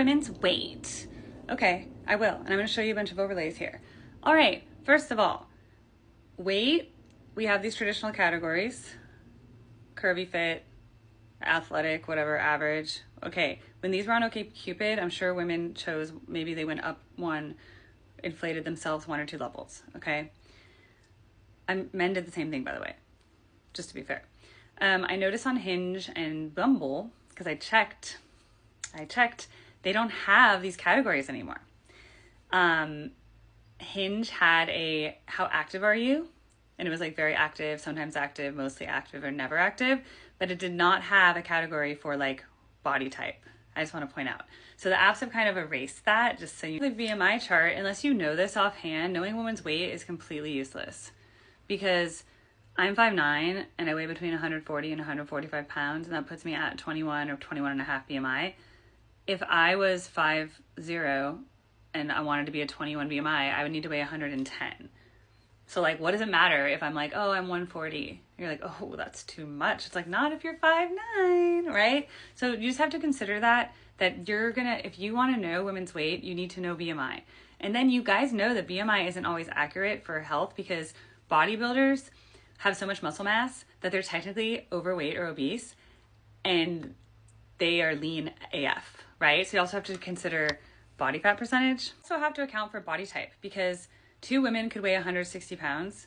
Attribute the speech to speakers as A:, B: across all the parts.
A: women's weight. Okay, I will. And I'm going to show you a bunch of overlays here. All right, first of all, weight, we have these traditional categories: curvy, fit, athletic, whatever, average. Okay, when these were on OkCupid, I'm sure women chose, maybe they went up one, inflated themselves 1 or 2 levels, okay? Men did the same thing, by the way, just to be fair. I noticed on Hinge and Bumble, because I checked, they don't have these categories anymore. Hinge had a how active are you? And it was like very active, sometimes active, mostly active, or never active, but it did not have a category for like body type. I just want to point out. So the apps have kind of erased that, just so you, the BMI chart, unless you know this offhand, knowing a woman's weight is completely useless, because I'm 5'9" and I weigh between 140 and 145 pounds, and that puts me at 21 or 21 and a half BMI. If I was 5'0" and I wanted to be a 21 BMI, I would need to weigh 110. So like, what does it matter if I'm like, oh, I'm 140? You're like, oh, that's too much. It's like, not if you're 5'9", right? So you just have to consider that you're gonna, if you want to know women's weight, you need to know BMI. And then you guys know that BMI isn't always accurate for health, because bodybuilders have so much muscle mass that they're technically overweight or obese, and they are lean AF, right? So you also have to consider body fat percentage. Also have to account for body type, because 2 women could weigh 160 pounds,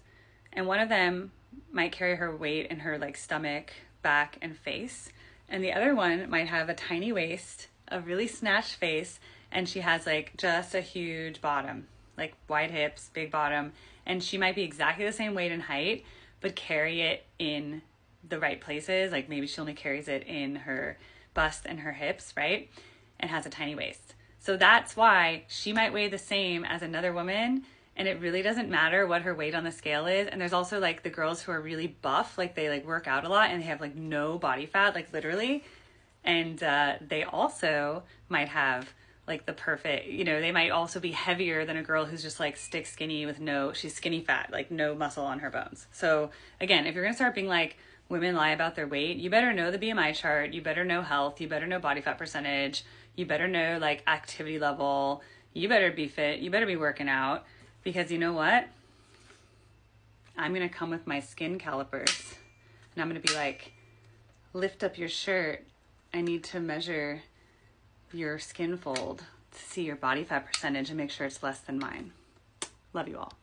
A: and one of them might carry her weight in her like stomach, back, and face, and the other one might have a tiny waist, a really snatched face, and she has like just a huge bottom, like wide hips, big bottom, and she might be exactly the same weight and height, but carry it in the right places. Like maybe she only carries it in her bust and her hips, right? And has a tiny waist. So that's why she might weigh the same as another woman, and it really doesn't matter what her weight on the scale is. And there's also like the girls who are really buff, like they like work out a lot and they have like no body fat, like literally. And they also might have like the perfect, you know, they might also be heavier than a girl who's just like stick skinny with she's skinny fat, like no muscle on her bones. So again, if you're gonna start being like, women lie about their weight, you better know the BMI chart, you better know health, you better know body fat percentage, you better know like activity level, you better be fit, you better be working out, because you know what? I'm gonna come with my skin calipers and I'm gonna be like, lift up your shirt. I need to measure your skin fold to see your body fat percentage and make sure it's less than mine. Love you all.